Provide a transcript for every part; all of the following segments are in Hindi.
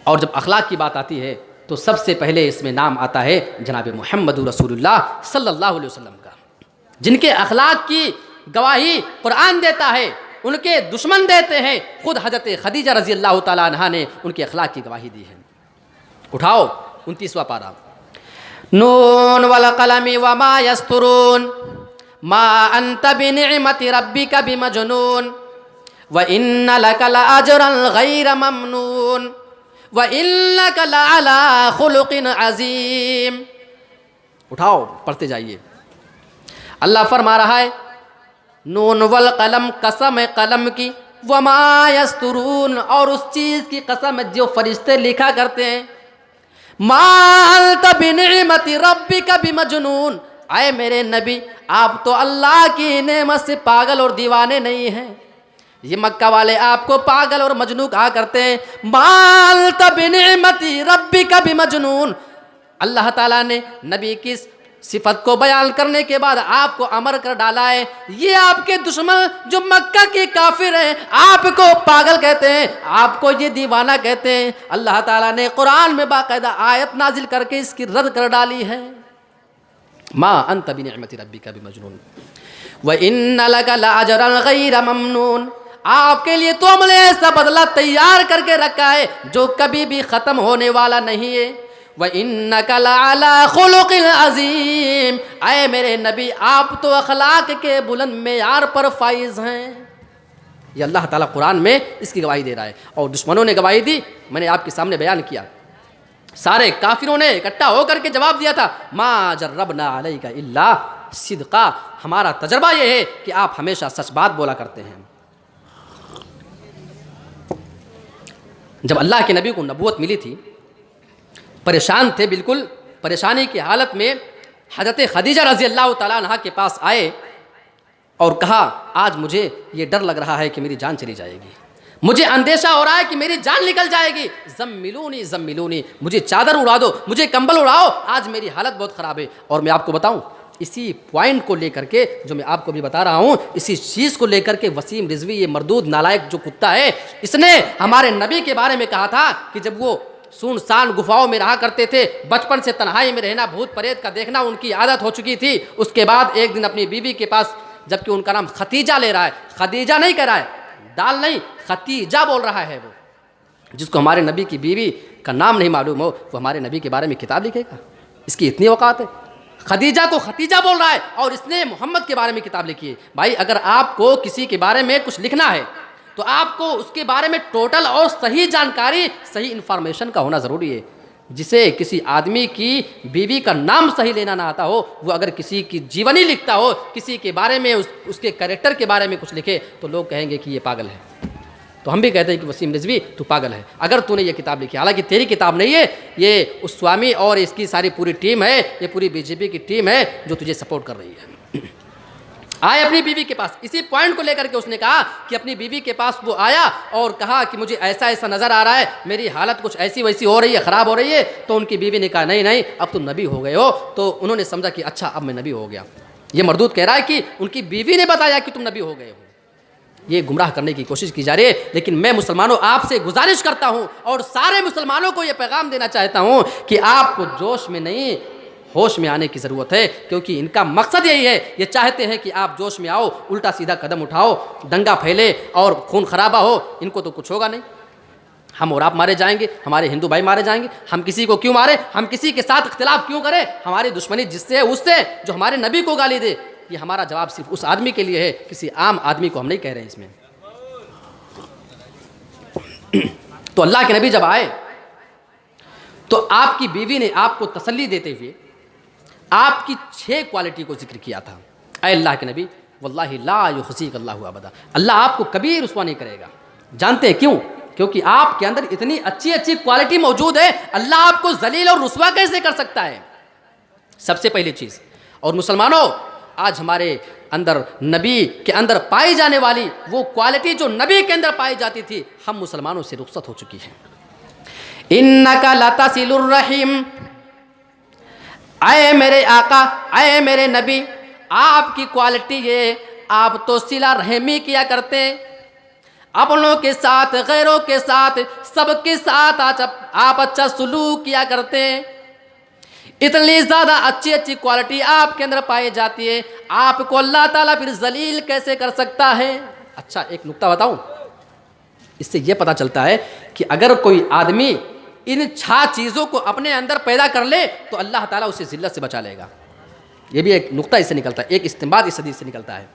और जब अखलाक की बात आती है तो सबसे पहले इसमें नाम आता है जनाब मोहम्मद रसूलुल्लाह सल्लल्लाहु अलैहि वसल्लम का, जिनके अखलाक की गवाही कुरान देता है, उनके दुश्मन देते हैं। खुद हज़रत खदीजा रज़ी अल्लाह ताला अन्हा ने उनके अखलाक की गवाही दी है। उठाओ 29वां पारा। नून वल कलमी वमा यस्तुरून मा अंत बिनिअमति रब्बिका बिमजनून व इन्ना लका लअजरन गैर ममनून व इन्नका लअला खुलुकिन अज़ीम। उठाओ, पढ़ते जाइए। अल्लाह फरमा रहा है नून वल कलम, कसम है कलम की, वमा यस्तुरून, और उस चीज़ की कसम जो फरिश्ते लिखा करते हैं। मा अंत बिनिअमति रब्बिका बिमजनून, आए मेरे नबी आप तो अल्लाह की नेमत से पागल और दीवाने नहीं हैं। ये मक्का वाले आपको पागल और मजनू कहा करते हैं। मा अंत बिनिअमति रब्बिका बिमजनून, अल्लाह ताला ने नबी की सिफत को बयान करने के बाद आपको अमर कर डाला है। ये आपके दुश्मन जो मक्का के काफिर हैं आपको पागल कहते हैं, आपको ये दीवाना कहते हैं। अल्लाह ताला ने कुरान में बाकायदा आयत नाजिल करके इसकी रद्द कर डाली है। मा अंत बिनिअमति रब्बिका बिमजनून व इन्ना लका लअजरन गैर ममनून, आपके लिए तो हमने ऐसा बदला तैयार करके रखा है जो कभी भी ख़त्म होने वाला नहीं है। व इन्नका लअला खुलुकिन अज़ीम, आए मेरे नबी आप तो अखलाक के बुलंद मेयार पर फाइज हैं। ये अल्लाह ताला कुरान में इसकी गवाही दे रहा है। और दुश्मनों ने गवाही दी, मैंने आपके सामने बयान किया। सारे काफिरों ने इकट्ठा होकर के जवाब दिया था मा जर्रबना अलैका इल्ला सिद्का, हमारा तजर्बा ये है कि आप हमेशा सच बात बोला करते हैं। जब अल्लाह के नबी को नबूवत मिली थी, परेशान थे, बिल्कुल परेशानी की हालत में हज़रत खदीजा रज़ी अल्लाह ताला अन्हा के पास आए और कहा आज मुझे ये डर लग रहा है कि मेरी जान चली जाएगी, मुझे अंदेशा हो रहा है कि मेरी जान निकल जाएगी। ज़म्मिलूनी ज़म्मिलूनी, मुझे चादर उड़ा दो, मुझे कंबल उड़ाओ, आज मेरी हालत बहुत ख़राब है। और मैं आपको बताऊं, इसी पॉइंट को लेकर के जो मैं आपको भी बता रहा हूं, इसी चीज़ को लेकर के वसीम रिजवी, ये मरदूद नालायक जो कुत्ता है, इसने हमारे नबी के बारे में कहा था कि जब वो सुनसान गुफाओं में रहा करते थे, बचपन से तन्हाई में रहना, भूत प्रेत का देखना उनकी आदत हो चुकी थी। उसके बाद एक दिन अपनी बीवी के पास, जबकि उनका नाम खतीजा ले रहा है, खदीजा नहीं कह रहा है, दाल नहीं खतीजा बोल रहा है, वो जिसको हमारे नबी की बीवी का नाम नहीं मालूम हो वो हमारे नबी के बारे में किताब लिखेगा, इसकी इतनी औकात है। खदीजा को खतीजा बोल रहा है और इसने मोहम्मद के बारे में किताब लिखी है। भाई अगर आपको किसी के बारे में कुछ लिखना है तो आपको उसके बारे में टोटल और सही जानकारी, सही इन्फॉर्मेशन का होना ज़रूरी है। जिसे किसी आदमी की बीवी का नाम सही लेना ना आता हो, वो अगर किसी की जीवनी लिखता हो, किसी के बारे में उसके कैरेक्टर के बारे में कुछ लिखे, तो लोग कहेंगे कि ये पागल है। तो हम भी कहते हैं कि वसीम रिजवी तू पागल है अगर तूने ये किताब लिखी। हालांकि तेरी किताब नहीं है, ये उस स्वामी और इसकी सारी पूरी टीम है, ये पूरी बीजेपी की टीम है जो तुझे सपोर्ट कर रही है। आए अपनी बीवी के पास, इसी पॉइंट को लेकर के उसने कहा कि अपनी बीवी के पास वो आया और कहा कि मुझे ऐसा ऐसा नज़र आ रहा है, मेरी हालत कुछ ऐसी वैसी हो रही है, ख़राब हो रही है। तो उनकी बीवी ने कहा नहीं नहीं अब तुम नबी हो गए हो। तो उन्होंने समझा कि अच्छा अब मैं नबी हो गया। ये मरदूद कह रहा है कि उनकी बीवी ने बताया कि तुम नबी हो गए हो। ये गुमराह करने की कोशिश की जा रही है। लेकिन मैं मुसलमानों आपसे गुजारिश करता हूँ और सारे मुसलमानों को ये पैगाम देना चाहता हूँ कि आपको जोश में नहीं होश में आने की ज़रूरत है, क्योंकि इनका मकसद यही है। ये चाहते हैं कि आप जोश में आओ, उल्टा सीधा कदम उठाओ, दंगा फैले और खून खराबा हो। इनको तो कुछ होगा नहीं, हम और आप मारे जाएंगे, हमारे हिंदू भाई मारे जाएंगे। हम किसी को क्यों मारे, हम किसी के साथ इख्तिलाफ क्यों करें, हमारी दुश्मनी जिससे है उससे जो हमारे नबी को गाली दे। ये हमारा जवाब सिर्फ उस आदमी के लिए है, किसी आम आदमी को हम नहीं कह रहे हैं इसमें। तो अल्लाह के नबी जब आए तो आपकी बीवी ने आपको तसल्ली देते हुए आपकी 6 क्वालिटी को जिक्र किया था। ऐ अल्लाह के नबी वल्लाहि ला युखज़ीक अल्लाहु अबदा, अल्लाह आपको कभी रुस्वा नहीं करेगा। जानते हैं क्यों? क्योंकि आपके अंदर इतनी अच्छी अच्छी क्वालिटी मौजूद है, अल्लाह आपको जलील और रुस्वा कैसे कर सकता है? सबसे पहली चीज़, और मुसलमानों आज हमारे अंदर नबी के अंदर पाई जाने वाली वो क्वालिटी जो नबी के अंदर पाई जाती थी, हम मुसलमानों से रुखसत हो चुकी है। इन्नका लतसिलुर रहीम, आए मेरे आका, आए मेरे नबी, आपकी क्वालिटी ये आप तो सिला रहमी किया करते हैं, अपनों के साथ, गैरों के साथ, सबके साथ आप अच्छा सलूक किया करते हैं। इतनी ज़्यादा अच्छी अच्छी क्वालिटी आपके अंदर पाई जाती है, आपको अल्लाह ताला फिर जलील कैसे कर सकता है? अच्छा, एक नुक्ता बताऊं, इससे यह पता चलता है कि अगर कोई आदमी इन 6 चीज़ों को अपने अंदर पैदा कर ले तो अल्लाह ताला उसे ज़िल्लत से बचा लेगा। यह भी एक नुक्ता इससे निकलता है, एक इस्तिंबात इस हदीस से निकलता है।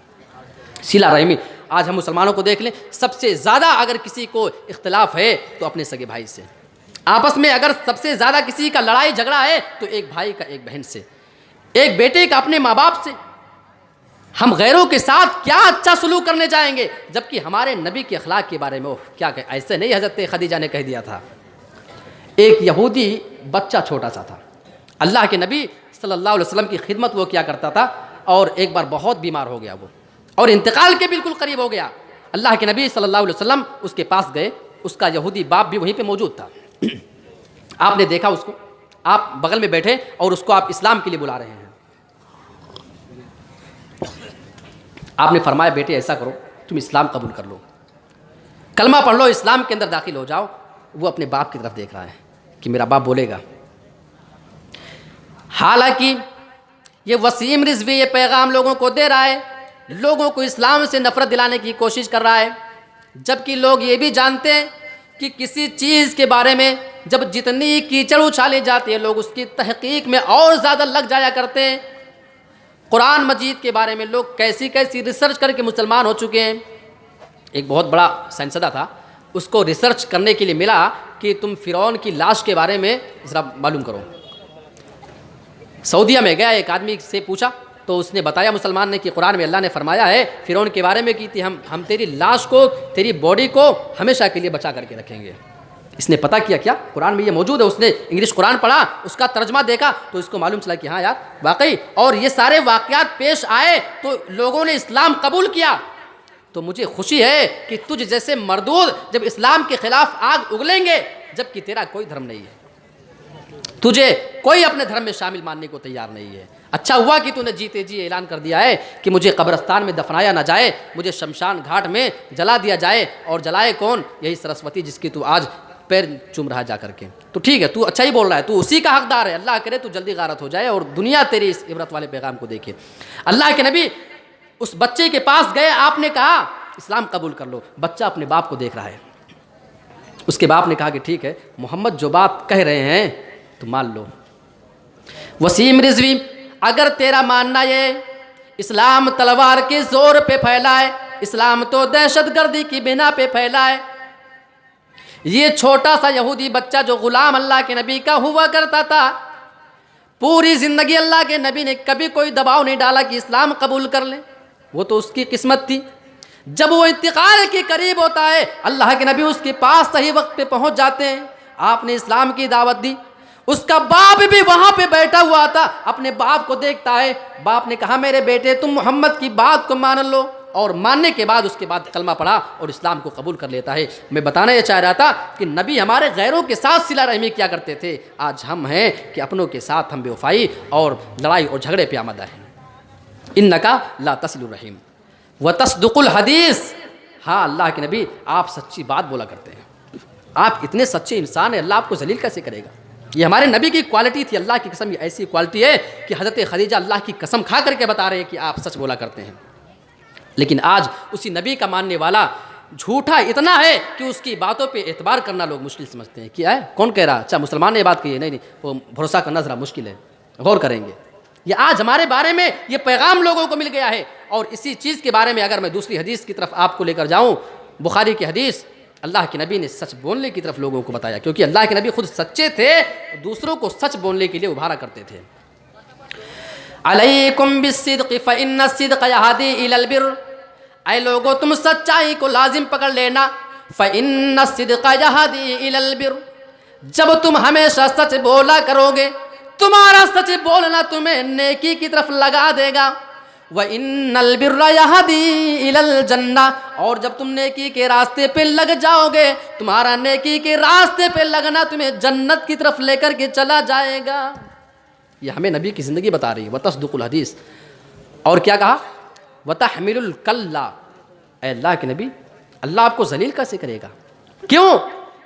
सिला रहमी, आज हम मुसलमानों को देख लें, सबसे ज़्यादा अगर किसी को इख्तिलाफ है तो अपने सगे भाई से, आपस में अगर सबसे ज़्यादा किसी का लड़ाई झगड़ा है तो एक भाई का एक बहन से, एक बेटे का अपने माँ बाप से। हम गैरों के साथ क्या अच्छा सलूक करने जाएंगे, जबकि हमारे नबी के अखलाक के बारे में क्या कहे, ऐसे नहीं हज़रत खदीजा ने कह दिया था। एक यहूदी बच्चा छोटा सा था, अल्लाह के नबी सल्लल्लाहु अलैहि वसल्लम की खिदमत वो क्या करता था, और एक बार बहुत बीमार हो गया वो, और इंतकाल के बिल्कुल करीब हो गया। अल्लाह के नबी सल्लल्लाहु अलैहि वसल्लम उसके पास गए, उसका यहूदी बाप भी वहीं पे मौजूद था। आपने देखा उसको, आप बगल में बैठे और उसको आप इस्लाम के लिए बुला रहे हैं। आपने फरमाया, बेटे ऐसा करो, तुम इस्लाम कबूल कर लो, कलमा पढ़ लो, इस्लाम के अंदर दाखिल हो जाओ। वो अपने बाप की तरफ देख रहा है कि मेरा बाप बोलेगा। हालांकि ये वसीम रिजवी ये पैगाम लोगों को दे रहा है, लोगों को इस्लाम से नफरत दिलाने की कोशिश कर रहा है, जबकि लोग ये भी जानते हैं कि किसी चीज़ के बारे में जब जितनी कीचड़ उछाली जाती है, लोग उसकी तहकीक में और ज़्यादा लग जाया करते हैं। कुरान मजीद के बारे में लोग कैसी कैसी रिसर्च करके मुसलमान हो चुके हैं। एक बहुत बड़ा साइंसदा था, उसको रिसर्च करने के लिए मिला कि तुम फ़िरौन की लाश के बारे में ज़रा मालूम करो। सऊदीया में गया, एक आदमी से पूछा तो उसने बताया मुसलमान ने कि कुरान में अल्लाह ने फरमाया है फ़िरौन के बारे में कि थी हम तेरी लाश को, तेरी बॉडी को हमेशा के लिए बचा करके रखेंगे। इसने पता किया क्या कुरान में ये मौजूद है, उसने इंग्लिश कुरान पढ़ा, उसका तर्जमा देखा तो इसको मालूम चला कि हाँ यार वाकई, और ये सारे वाक़यात पेश आए तो लोगों ने इस्लाम कबूल किया। तो मुझे खुशी है कि तुझ जैसे मरदूद जब इस्लाम के ख़िलाफ़ आग उगलेंगे, जबकि तेरा कोई धर्म नहीं है, तुझे कोई अपने धर्म में शामिल मानने को तैयार नहीं है। अच्छा हुआ कि तूने जीते जी ऐलान कर दिया है कि मुझे कब्रिस्तान में दफनाया ना जाए, मुझे शमशान घाट में जला दिया जाए। और जलाए कौन? यही सरस्वती जिसकी तू आज पैर चूम रहा जा करके। तो ठीक है, तू अच्छा ही बोल रहा है, तू उसी का हकदार है। अल्लाह करे तू जल्दी गारत हो जाए और दुनिया तेरी इस इबरत वाले पैगाम को देखे। अल्लाह के नबी उस बच्चे के पास गए, आपने कहा इस्लाम कबूल कर लो। बच्चा अपने बाप को देख रहा है। उसके बाप ने कहा कि ठीक है, मोहम्मद जो बात कह रहे हैं तो मान लो। वसीम रिजवी, अगर तेरा मानना ये इस्लाम तलवार के जोर पे फैला है, इस्लाम तो दहशतगर्दी की बिना पे फैला है। ये छोटा सा यहूदी बच्चा जो गुलाम अल्लाह के नबी का हुआ करता था, पूरी ज़िंदगी अल्लाह के नबी ने कभी कोई दबाव नहीं डाला कि इस्लाम कबूल कर ले, वो तो उसकी किस्मत थी। जब वो इंतकाल के करीब होता है, अल्लाह के नबी उसके पास सही वक्त पे पहुंच जाते हैं। आपने इस्लाम की दावत दी, उसका बाप भी वहां पे बैठा हुआ था, अपने बाप को देखता है। बाप ने कहा मेरे बेटे तुम मोहम्मद की बात को मान लो, और मानने के बाद उसके बाद कलमा पढ़ा और इस्लाम को कबूल कर लेता है। मैं बताना ये चाह रहा था कि नबी हमारे गैरों के साथ सिला रहमी किया करते थे। आज हम हैं कि अपनों के साथ हम बेवफाई और लड़ाई और झगड़े पे आमदा हैं। इन्नका ला तस्लुर रहीम व तस्दुकुल हदीस। हाँ, अल्लाह के नबी आप सच्ची बात बोला करते हैं, आप इतने सच्चे इंसान हैं, अल्लाह आपको जलील कैसे करेगा? ये हमारे नबी की क्वालिटी थी। अल्लाह की कसम, ये ऐसी क्वालिटी है कि हज़रत खदीजा अल्लाह की कसम खा करके बता रहे हैं कि आप सच बोला करते हैं। लेकिन आज उसी नबी का मानने वाला झूठा इतना है कि उसकी बातों पे एतबार करना लोग मुश्किल समझते हैं। क्या है, कौन कह रहा? अच्छा मुसलमान ने ये बात कही है, नहीं वो भरोसा करना ज़रा मुश्किल है, गौर करेंगे। ये आज हमारे बारे में ये पैगाम लोगों को मिल गया है। और इसी चीज़ के बारे में अगर मैं दूसरी हदीस की तरफ आपको लेकर जाऊँ, बुखारी की हदीस, अल्लाह के नबी ने सच बोलने की तरफ लोगों को बताया, क्योंकि अल्लाह के नबी खुद सच्चे थे, दूसरों को सच बोलने के लिए उभारा करते थे। अलैकुम बिस्सिद्क़ फ़इन्न सिद्क़ यहदी इलल बिर्र। ऐ लोगों तुम सच्चाई को लाजिम पकड़ लेना। फ़इन्न सिद्क़ यहदी इलल बिर्र। जब तुम हमेशा सच बोला करोगे, तुम्हारा सच बोलना तुम्हें नेकी की तरफ लगा देगा। व इन्नल बिर्रा यहदी इलल जन्ना। और जब तुम नेकी के रास्ते पे लग जाओगे, तुम्हारा नेकी के रास्ते पे लगना तुम्हें जन्नत की तरफ लेकर के चला जाएगा। ये हमें नबी की ज़िंदगी बता रही है। व तस्दुकुल हदीस। और क्या कहा? व तहमिलुल कल्ला। अल्लाह के नबी अल्लाह आपको जलील कैसे करेगा? क्यों?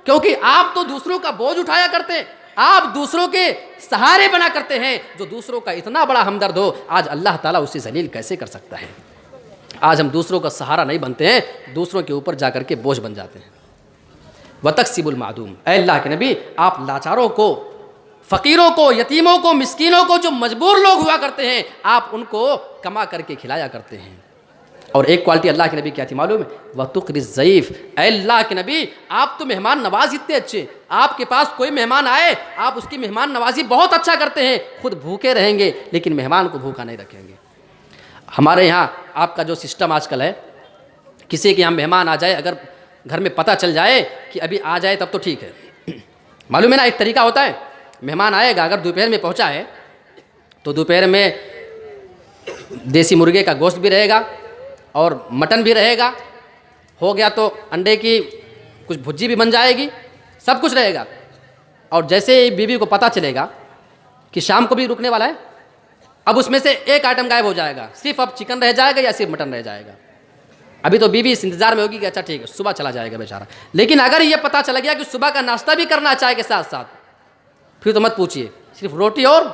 क्योंकि आप तो दूसरों का बोझ उठाया करते हैं, आप दूसरों के सहारे बना करते हैं। जो दूसरों का इतना बड़ा हमदर्द हो, आज अल्लाह ताला उसे जलील कैसे कर सकता है? आज हम दूसरों का सहारा नहीं बनते हैं, दूसरों के ऊपर जाकर के बोझ बन जाते हैं। वतक्सिबुल मादूम, ऐ अल्लाह के नबी, आप लाचारों को, फ़कीरों को, यतीमों को, मिस्कीनों को, जो मजबूर लोग हुआ करते हैं, आप उनको कमा करके खिलाया करते हैं। और एक क्वालिटी अल्लाह के नबी क्या थी मालूम है? वतुक़रिज़ ज़ईफ़, ऐ अल्लाह के नबी, आप तो मेहमान नवाज इतने अच्छे, आपके पास कोई मेहमान आए, आप उसकी मेहमान नवाजी बहुत अच्छा करते हैं। खुद भूखे रहेंगे लेकिन मेहमान को भूखा नहीं रखेंगे। हमारे यहाँ आपका जो सिस्टम आजकल है, किसी के यहाँ मेहमान आ जाए, अगर घर में पता चल जाए कि अभी आ जाए तब तो ठीक है। मालूम है ना, एक तरीका होता है, मेहमान आएगा, अगर दोपहर में पहुँचा है तो दोपहर में देसी मुर्गे का गोश्त भी रहेगा और मटन भी रहेगा, हो गया तो अंडे की कुछ भुज्जी भी बन जाएगी, सब कुछ रहेगा। और जैसे ही बीवी को पता चलेगा कि शाम को भी रुकने वाला है, अब उसमें से एक आइटम गायब हो जाएगा, सिर्फ अब चिकन रह जाएगा या सिर्फ मटन रह जाएगा। अभी तो बीवी इस इंतजार में होगी कि अच्छा ठीक है सुबह चला जाएगा बेचारा। लेकिन अगर ये पता चला गया कि सुबह का नाश्ता भी करना चाय के साथ साथ, फिर तो मत पूछिए, सिर्फ रोटी और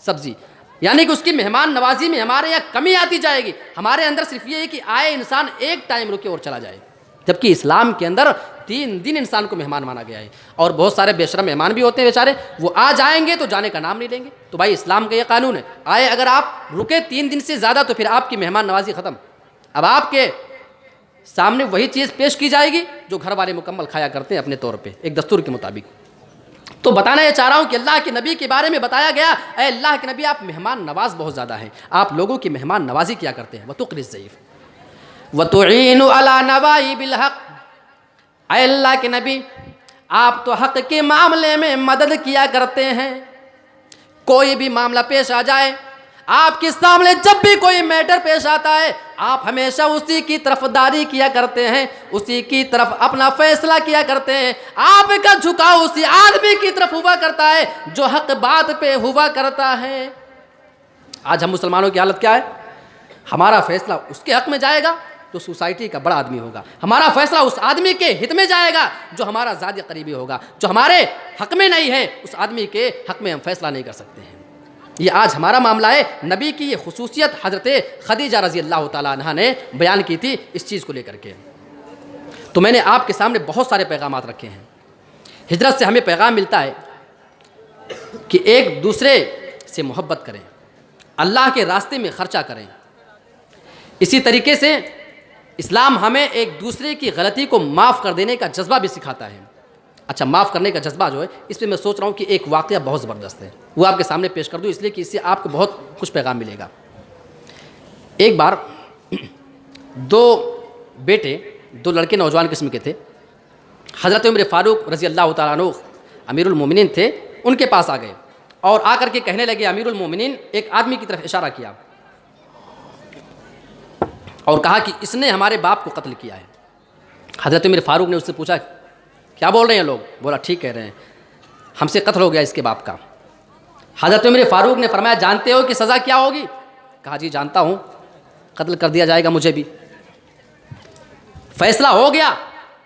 सब्जी। यानी कि उसकी मेहमान नवाजी में हमारे यहाँ कमी आती जाएगी। हमारे अंदर सिर्फ ये है कि आए इंसान एक टाइम रुके और चला जाए, जबकि इस्लाम के अंदर 3 दिन इंसान को मेहमान माना गया है। और बहुत सारे बेशरम मेहमान भी होते हैं बेचारे, वो आ जाएंगे तो जाने का नाम नहीं लेंगे। तो भाई इस्लाम का ये कानून है, आए अगर आप रुके 3 दिन से ज़्यादा तो फिर आपकी मेहमान नवाजी ख़त्म। अब आपके सामने वही चीज़ पेश की जाएगी जो घर वाले मुकम्मल खाया करते हैं अपने तौर पे, एक दस्तूर के मुताबिक। तो बताना ये चाह रहा हूँ कि अल्लाह के नबी के बारे में बताया गया, ऐ अल्लाह के नबी, आप मेहमान नवाज बहुत ज़्यादा हैं, आप लोगों की मेहमान नवाजी क्या करते हैं। वतुक़रिज़ ज़ईफ़ वतुईनु अला नवाइबिल हक़, ऐ अल्लाह के नबी, आप तो हक़ के मामले में मदद किया करते हैं। कोई भी मामला पेश आ जाए, आपके सामने जब भी कोई मैटर पेश आता है, आप हमेशा उसी की तरफदारी किया करते हैं, उसी की तरफ अपना फैसला किया करते हैं। आपका झुकाव उसी आदमी की तरफ हुआ करता है जो हक बात पे हुआ करता है। आज हम मुसलमानों की हालत क्या है? हमारा फैसला उसके हक में जाएगा जो सोसाइटी का बड़ा आदमी होगा, हमारा फैसला उस आदमी के हित में जाएगा जो हमारा ज़्यादा करीबी होगा। जो हमारे हक में नहीं है उस आदमी के हक में हम फैसला नहीं कर सकते हैं। ये आज हमारा मामला है। नबी की ये खुसूसियत हज़रत खदीजा रज़ी अल्लाह ताला अन्हा ने बयान की थी इस चीज़ को लेकर के। तो मैंने आपके सामने बहुत सारे पैगामात रखे हैं। हिजरत से हमें पैगाम मिलता है कि एक दूसरे से मोहब्बत करें, अल्लाह के रास्ते में ख़र्चा करें। इसी तरीके से इस्लाम हमें एक दूसरे की गलती को माफ़ कर देने का जज्बा भी सिखाता है। अच्छा, माफ़ करने का जज्बा जो है, इस पर मैं सोच रहा हूँ कि एक वाक़या बहुत ज़बरदस्त है, वो आपके सामने पेश कर दूँ, इसलिए कि इससे आपको बहुत कुछ पैगाम मिलेगा। एक बार 2 बेटे, 2 लड़के नौजवान किस्म के थे। हज़रत उमर फ़ारूक रज़ी अल्लाह तआला अन्हु अमीरुल मोमिनीन थे, उनके पास आ गए और आकर के कहने लगे, अमीरुल मोमिनीन, एक आदमी की तरफ इशारा किया और कहा कि इसने हमारे बाप को कत्ल किया है। हज़रत उमर फ़ारूक ने उससे पूछा क्या बोल रहे हैं लोग? बोला ठीक कह रहे हैं, हमसे कत्ल हो गया इसके बाप का। हज़रत उमर फ़ारूक ने फरमाया जानते हो कि सज़ा क्या होगी? कहा जी जानता हूँ, कत्ल कर दिया जाएगा मुझे भी। फैसला हो गया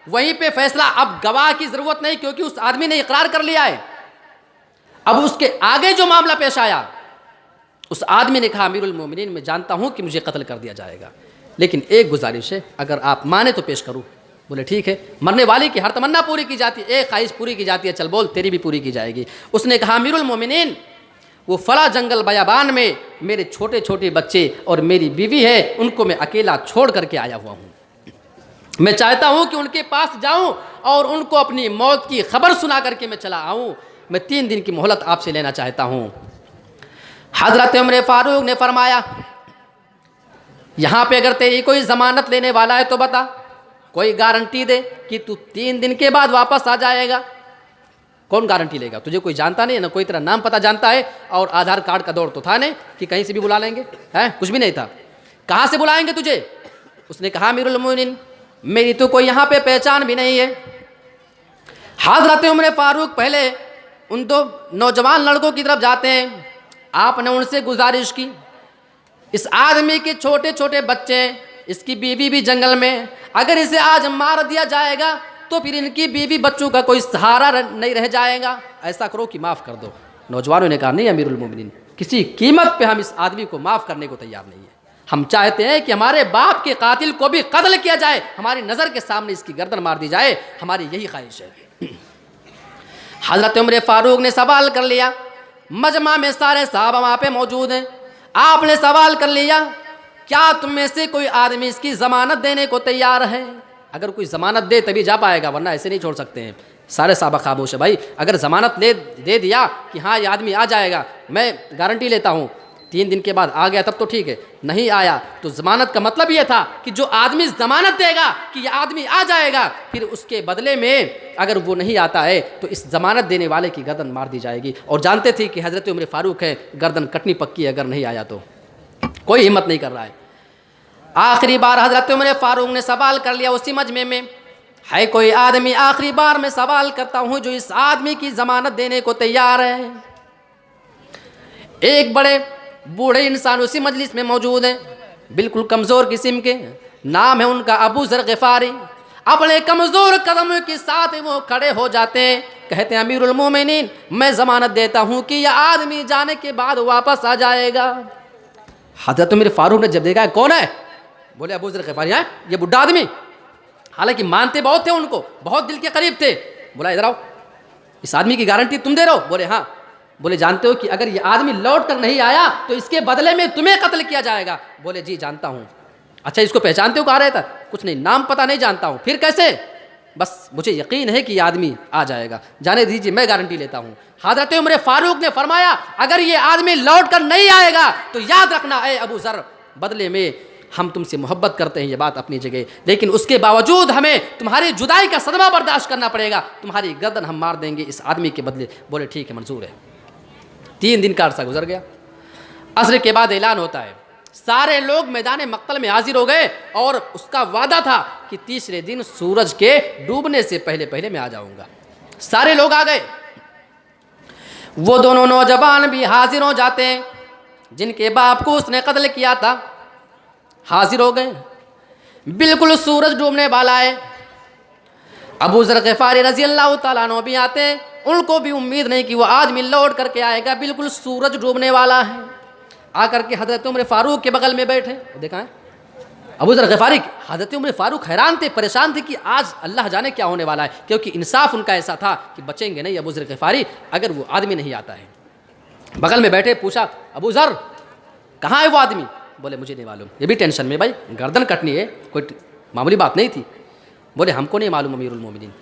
वहीं पे फैसला, अब गवाह की ज़रूरत नहीं क्योंकि उस आदमी ने इकरार कर लिया है। अब उसके आगे जो मामला पेश आया, उस आदमी ने कहा अमीरुल मोमिनीन, मैं जानता हूँ कि मुझे कत्ल कर दिया जाएगा, लेकिन एक गुजारिश है, अगर आप माने तो पेश करूँ। बोले ठीक है। मरने वाले की हर तमन्ना पूरी की जाती है, एक ख्वाहिश पूरी की जाती है, चल बोल तेरी भी पूरी की जाएगी। उसने कहा अमीरुल मोमिनीन, वो फला जंगल बयाबान में मेरे छोटे छोटे बच्चे और मेरी बीवी है, उनको मैं अकेला छोड़ करके आया हुआ हूँ। मैं चाहता हूँ कि उनके पास जाऊँ और उनको अपनी मौत की खबर सुना करके मैं चला आऊँ। मैं 3 दिन की मोहलत आपसे लेना चाहता हूँ। हज़रत उमर फ़ारूक ने फरमाया, यहाँ पे अगर तेरी कोई ज़मानत लेने वाला है तो बता, कोई गारंटी दे कि तू 3 दिन के बाद वापस आ जाएगा। कौन गारंटी लेगा? तुझे कोई जानता नहीं है ना, कोई तेरा नाम पता जानता है, और आधार कार्ड का दौर तो था नहीं कि कहीं से भी बुला लेंगे, है कुछ भी नहीं था। कहाँ से बुलाएंगे तुझे? उसने कहा अमीरुल मोमिनीन, मेरी तो कोई यहाँ पे पहचान भी नहीं है। हज़रत उमर फ़ारूक पहले उन 2 नौजवान लड़कों की तरफ जाते हैं। आपने उनसे गुजारिश की, इस आदमी के छोटे छोटे बच्चे इसकी बीवी भी जंगल में, अगर इसे आज मार दिया जाएगा तो फिर इनकी बीवी बच्चों का कोई सहारा नहीं रह जाएगा, ऐसा करो कि माफ़ कर दो। नौजवानों ने कहा नहीं अमीरुल मोमिनीन, किसी कीमत पे हम इस आदमी को माफ़ करने को तैयार नहीं है। हम चाहते हैं कि हमारे बाप के कातिल को भी कत्ल किया जाए, हमारी नज़र के सामने इसकी गर्दन मार दी जाए, हमारी यही ख्वाहिश है। हज़रत उमर फारूक ने सवाल कर लिया, मजमा में सारे साहबा वहाँ पे मौजूद हैं, आपने सवाल कर लिया क्या तुम में से कोई आदमी इसकी ज़मानत देने को तैयार है? अगर कोई ज़मानत दे तभी जा पाएगा, वरना ऐसे नहीं छोड़ सकते हैं। सारे साहबा खामोश है। भाई अगर ज़मानत दे दिया कि हाँ ये आदमी आ जाएगा, मैं गारंटी लेता हूँ 3 दिन के बाद आ गया तब तो ठीक है, नहीं आया तो ज़मानत का मतलब ये था कि जो आदमी ज़मानत देगा कि ये आदमी आ जाएगा, फिर उसके बदले में अगर वो नहीं आता है तो इस ज़मानत देने वाले की गर्दन मार दी जाएगी। और जानते थे कि हज़रत उमर फारूक है, गर्दन कटनी पक्की है, अगर नहीं आया तो कोई हिम्मत नहीं कर रहा है। आखिरी बार हज़रत उमर फारूक ने सवाल कर लिया उसी मजमे में, है कोई आदमी, आखिरी बार मैं सवाल करता हूँ, जो इस आदमी की ज़मानत देने को तैयार है? एक बड़े बूढ़े इंसान उसी मजलिस में मौजूद हैं, बिल्कुल कमज़ोर किस्म के, नाम है उनका अबू ज़र ग़िफ़ारी। अपने कमज़ोर कदमों के साथ वो खड़े हो जाते हैं, कहते हैं अमीरुल मोमिनीन मैं ज़मानत देता हूँ कि यह आदमी जाने के बाद वापस आ जाएगा। हज़रत उमर फारूक ने जब देखा कौन है, बोले अबू ज़र ग़िफ़ारी है, ये बुढ़ा आदमी। हालांकि मानते बहुत थे उनको, बहुत दिल के करीब थे। बोला इधर आओ, इस आदमी की गारंटी तुम दे रहे हो? बोले हाँ। बोले जानते हो कि अगर ये आदमी लौट कर नहीं आया तो इसके बदले में तुम्हें कत्ल किया जाएगा? बोले जी जानता हूँ। अच्छा इसको पहचानते हो? कहा रहे था कुछ नहीं, नाम पता नहीं जानता हूँ। फिर कैसे? बस मुझे यकीन है कि ये आदमी आ जाएगा, जाने दीजिए मैं गारंटी लेता हूँ। हज़रत उमर फारूक ने फरमाया अगर ये आदमी लौट कर नहीं आएगा तो याद रखना ए अबू ज़र, बदले में हम तुमसे मोहब्बत करते हैं, ये बात अपनी जगह, लेकिन उसके बावजूद हमें तुम्हारी जुदाई का सदमा बर्दाश्त करना पड़ेगा, तुम्हारी गर्दन हम मार देंगे इस आदमी के बदले। बोले ठीक है मंजूर है। 3 दिन का अरसा गुजर गया। असर के बाद ऐलान होता है, सारे लोग मैदान मक्तल में हाजिर हो गए और उसका वादा था कि तीसरे दिन सूरज के डूबने से पहले पहले मैं आ जाऊंगा। सारे लोग आ गए। वो दोनों नौजवान भी हाजिर हो जाते हैं जिनके बाप को उसने कत्ल किया था, हाजिर हो गए। बिल्कुल सूरज डूबने वाला है। अबू ज़र ग़िफ़ारी रज़ी अल्लाह तआला अन्हु भी आते हैं, उनको भी उम्मीद नहीं कि वो आदमी लौट करके आएगा, बिल्कुल सूरज डूबने वाला है। आकर के हज़रत उमर फारूक के बगल में बैठे। देखा है अबू ज़र ग़िफ़ारी, हज़रत उमर फारूक हैरान थे, परेशान थे कि आज अल्लाह जाने क्या होने वाला है, क्योंकि इंसाफ उनका ऐसा था कि बचेंगे नहीं अबू ज़र ग़िफ़ारी अगर वो आदमी नहीं आता है। बगल में बैठे, पूछा अबू ज़र कहाँ है वो आदमी? बोले मुझे नहीं मालूम। ये भी टेंशन में, भाई गर्दन कटनी है, कोई मामूली बात नहीं थी। बोले हमको नहीं मालूम अमीरुल मोमिनीन।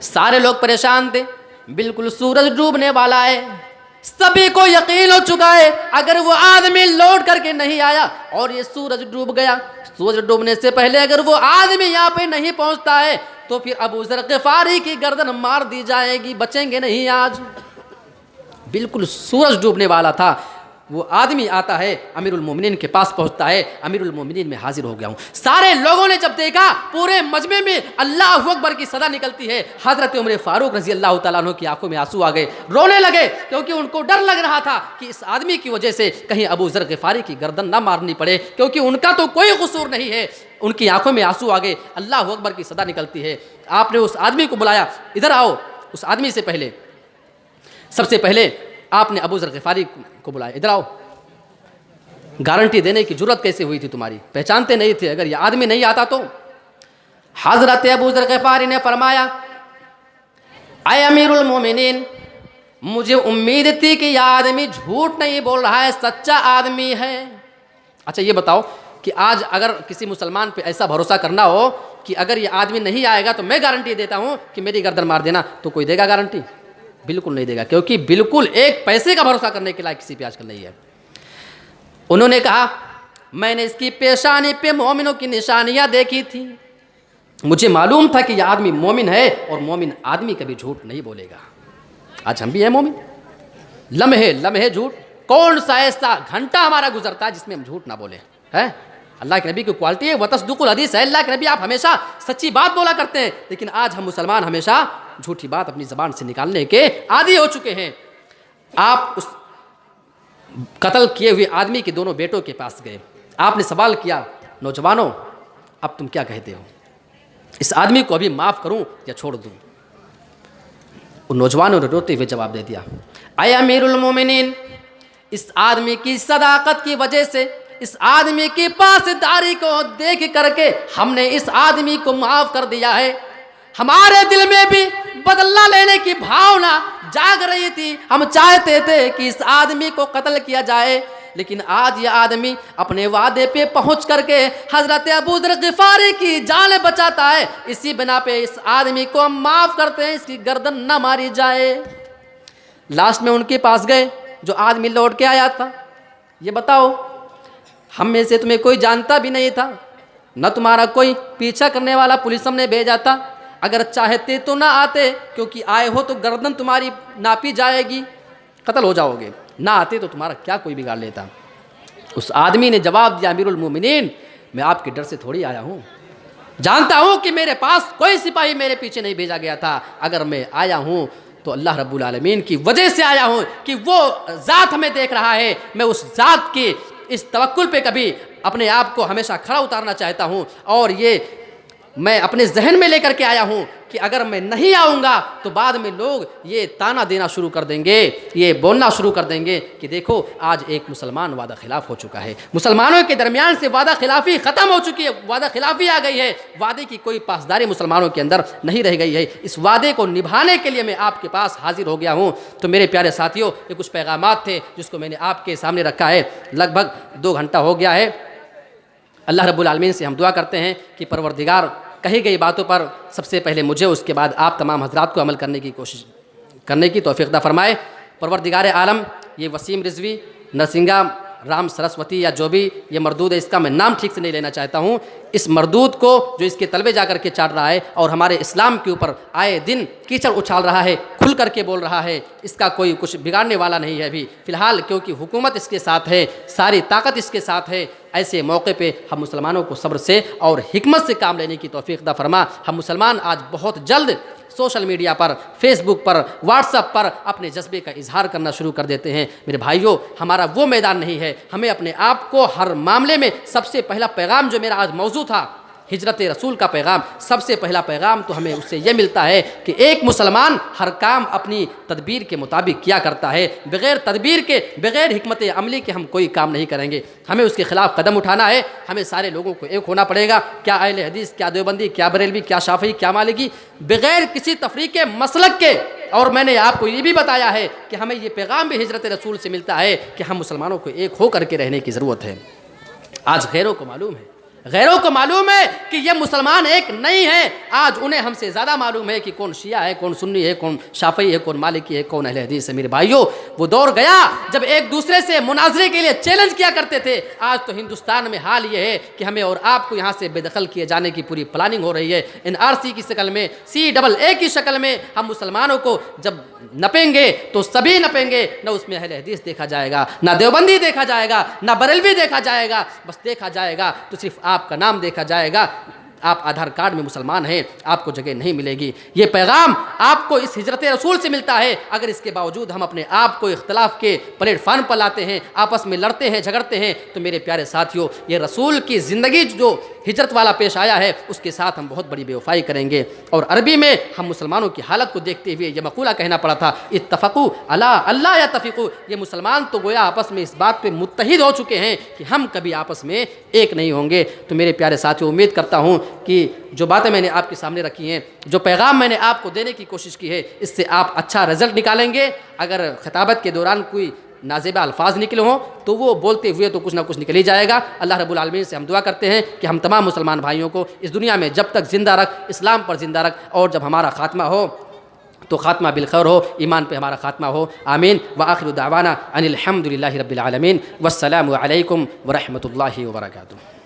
सारे लोग परेशान थे, बिल्कुल सूरज डूबने वाला है, सभी को यकीन हो चुका है अगर वो आदमी लौट करके नहीं आया और ये सूरज डूब गया, सूरज डूबने से पहले अगर वो आदमी यहाँ पे नहीं पहुँचता है तो फिर अबू ज़र ग़िफ़ारी की गर्दन मार दी जाएगी, बचेंगे नहीं आज। बिल्कुल सूरज डूबने वाला था, वो आदमी आता है, अमीरुल मोमिनीन के पास पहुंचता है, अमीरुल मोमिनीन में हाजिर हो गया हूँ। सारे लोगों ने जब देखा पूरे मजमे में अल्लाहु अकबर की सदा निकलती है। हज़रत उमर फारूक रज़ी अल्लाह तआला अन्हु की आंखों में आंसू आ गए, रोने लगे, क्योंकि उनको डर लग रहा था कि इस आदमी की वजह से कहीं अबू ज़र ग़िफ़ारी की गर्दन ना मारनी पड़े, क्योंकि उनका तो कोई कसूर नहीं है। उनकी आंखों में आंसू आ गए, अल्लाहु अकबर की सदा निकलती है। आपने उस आदमी को बुलाया, इधर आओ। उस आदमी से पहले, सबसे पहले आपने अबू ज़र ग़िफ़ारी को बुलाया, इधर आओ। गारंटी देने की जुर्रत कैसे हुई थी तुम्हारी? पहचानते नहीं थे, अगर ये आदमी नहीं आता तो? हज़रत अबू ज़र ग़िफ़ारी ने फरमाया ऐ अमीरुल मोमिनीन, मुझे उम्मीद थी कि यह आदमी झूठ नहीं बोल रहा है, सच्चा आदमी है। अच्छा ये बताओ कि आज अगर किसी मुसलमान पे ऐसा भरोसा करना हो कि अगर ये आदमी नहीं आएगा तो मैं गारंटी देता हूँ कि मेरी गर्दन मार देना, तो कोई देगा गारंटी? बिल्कुल नहीं देगा, क्योंकि बिल्कुल एक पैसे का भरोसा करने के लायक किसी पे आजकल नहीं है। उन्होंने कहा मैंने इसकी पेशानी पे मोमिनों की निशानियां देखी थी, मुझे मालूम था कि यह आदमी मोमिन है और मोमिन आदमी कभी झूठ नहीं बोलेगा। आज हम भी हैं मोमिन, लम्हे लम्हे झूठ, कौन सा ऐसा घंटा हमारा गुजरता है जिसमें हम झूठ ना बोले हैं? अल्लाह के नबी की क्वालिटी है वतस्दुकुल हदीस है। अल्लाह के नबी आप हमेशा सच्ची बात बोला करते हैं, लेकिन आज हम मुसलमान हमेशा झूठी बात अपनी ज़बान से निकालने के आदी हो चुके हैं। आप उस कत्ल किए हुए आदमी के दोनों बेटों के पास गए, आपने सवाल किया नौजवानों अब तुम क्या कहते हो, इस आदमी को अभी माफ़ करूं या छोड़ दूं? उन नौजवानों ने रोते हुए जवाब दे दिया, आए अमीरुल मोमिनीन, इस आदमी की सदाकत की वजह से, इस आदमी की पासदारी को देख करके हमने इस आदमी को माफ़ कर दिया है। हमारे दिल में भी बदला लेने की भावना जाग रही थी, हम चाहते थे कि इस आदमी को कत्ल किया जाए, लेकिन आज यह आदमी अपने वादे पे पहुंच करके हजरत अबू ज़र ग़िफ़ारी की जान बचाता है। इसी बिना पे इस आदमी को हम माफ़ करते हैं, इसकी गर्दन ना मारी जाए। लास्ट में उनके पास गए जो आदमी लौट के आया था, ये बताओ हम में से तुम्हें कोई जानता भी नहीं था, न तुम्हारा कोई पीछा करने वाला पुलिस हमने भेजा था, अगर चाहते तो ना आते, क्योंकि आए हो तो गर्दन तुम्हारी नापी जाएगी, कत्ल हो जाओगे, ना आते तो तुम्हारा क्या कोई बिगाड़ लेता। उस आदमी ने जवाब दिया, अमीरुल मोमिनीन, मैं आपके डर से थोड़ी आया हूँ, जानता हूँ कि मेरे पास कोई सिपाही मेरे पीछे नहीं भेजा गया था, अगर मैं आया हूँ तो अल्लाह रब्बुल आलमीन की वजह से आया हूँ कि वो ज़ात हमें देख रहा है, मैं उस ज़ात की इस तवक्कुल पे कभी अपने आप को हमेशा खड़ा उतारना चाहता हूँ, और ये मैं अपने जहन में लेकर के आया हूँ कि अगर मैं नहीं आऊँगा तो बाद में लोग ये ताना देना शुरू कर देंगे, ये बोलना शुरू कर देंगे कि देखो आज एक मुसलमान वादा खिलाफ हो चुका है, मुसलमानों के दरमियान से वादा खिलाफ़ी ख़त्म हो चुकी है, वादा खिलाफ़ी आ गई है, वादे की कोई पासदारी मुसलमानों के अंदर नहीं रह गई है। इस वादे को निभाने के लिए मैं आपके पास हाजिर हो गया हूँ। तो मेरे प्यारे साथियों, ये कुछ पैगामात थे जिसको मैंने आपके सामने रखा है। लगभग 2 घंटा हो गया है। अल्लाह रब्बुल आलमीन से हम दुआ करते हैं कि परवरदिगार कही गई बातों पर सबसे पहले मुझे, उसके बाद आप तमाम हजरात को अमल करने की कोशिश करने की तौफीक अता फरमाए। परवरदिगार आलम, ये वसीम रिजवी, नरसिंगा, राम सरस्वती या जो भी ये मरदूद है, इसका मैं नाम ठीक से नहीं लेना चाहता हूँ, इस मरदूद को जो इसके तलबे जा करके चाट रहा है और हमारे इस्लाम के ऊपर आए दिन कीचड़ उछाल रहा है, खुल करके बोल रहा है, इसका कोई कुछ बिगाड़ने वाला नहीं है अभी फ़िलहाल, क्योंकि हुकूमत इसके साथ है, सारी ताकत इसके साथ है। ऐसे मौके पे हम मुसलमानों को सब्र से और हिकमत से काम लेने की तौफीक अता फरमा। हम मुसलमान आज बहुत जल्द सोशल मीडिया पर, फेसबुक पर, व्हाट्सएप पर अपने जज्बे का इजहार करना शुरू कर देते हैं। मेरे भाइयों, हमारा वो मैदान नहीं है। हमें अपने आप को हर मामले में, सबसे पहला पैगाम जो मेरा आज मौजू था, हिजरत रसूल का पैगाम, सबसे पहला पैगाम तो हमें उससे यह मिलता है कि एक मुसलमान हर काम अपनी तदबीर के मुताबिक किया करता है। बग़ैर तदबीर के, बग़ैर हिकमत अमली के हम कोई काम नहीं करेंगे। हमें उसके ख़िलाफ़ कदम उठाना है। हमें सारे लोगों को एक होना पड़ेगा, क्या अहले हदीस, क्या देवबंदी, क्या बरेलवी, क्या शाफ़ी, क्या मालिकी, बग़ैर किसी तफरीक़ मसलक के। और मैंने आपको ये भी बताया है कि हमें ये पैगाम भी हिजरत रसूल से मिलता है कि हम मुसलमानों को एक हो करके रहने की ज़रूरत है। आज गैरों को मालूम है, गैरों को मालूम है कि ये मुसलमान एक नहीं है। आज उन्हें हमसे ज़्यादा मालूम है कि कौन शिया है, कौन सुन्नी है, कौन शाफ़ी है, कौन मालिकी है, कौन अहले हदीस है। मेरे भाइयों, वो दौर गया जब एक दूसरे से मुनाजरे के लिए चैलेंज किया करते थे। आज तो हिंदुस्तान में हाल ये है कि हमें और आपको यहाँ से बेदखल किए जाने की पूरी प्लानिंग हो रही है। NRC की शक्ल में, CAA की शक्ल में हम मुसलमानों को जब नपेंगे तो सभी नपेंगे। न उसमें अहले हदीस देखा जाएगा, ना देवबंदी देखा जाएगा, ना बरेलवी देखा जाएगा। बस देखा जाएगा तो सिर्फ आपका नाम देखा जाएगा। आप आधार कार्ड में मुसलमान हैं, आपको जगह नहीं मिलेगी। ये पैगाम आपको इस हिजरत रसूल से मिलता है। अगर इसके बावजूद हम अपने आप को इख्तलाफ के प्लेटफार्म पर लाते हैं, आपस में लड़ते हैं, झगड़ते हैं, तो मेरे प्यारे साथियों, ये रसूल की ज़िंदगी जो हिजरत वाला पेश आया है, उसके साथ हम बहुत बड़ी बेवफाई करेंगे। और अरबी में हम मुसलमानों की हालत को देखते हुए ये मक़ूला कहना पड़ा था, इत्तफ़क़ू अला अल्ला यत्तफ़िक़ू। ये मुसलमान तो गोया आपस में इस बात पे मुत्तहिद हो चुके हैं कि हम कभी आपस में एक नहीं होंगे। तो मेरे प्यारे साथियों, उम्मीद करता हूँ कि जो बातें मैंने आपके सामने रखी हैं, जो पैगाम मैंने आपको देने की कोशिश की है, इससे आप अच्छा रिज़ल्ट निकालेंगे। अगर खिताबत के दौरान कोई नाज़ेबा अल्फाज निकले हों तो वो बोलते हुए तो कुछ ना कुछ निकल ही जाएगा। अल्लाह रब्बुल आलमीन से हम दुआ करते हैं कि हम तमाम मुसलमान भाइयों को इस दुनिया में जब तक ज़िंदा रख, इस्लाम पर ज़िंदा रख, और जब हमारा ख़ात्मा हो तो ख़ात्मा बिल खैर हो, ईमान पे हमारा ख़ात्मा हो। आमीन। व आखिरु दावाना अनिल हम्दुलिल्लाहि रब्बिल आलमीन। वस्सलामु अलैकुम व रहमतुल्लाहि व बरकातुहू।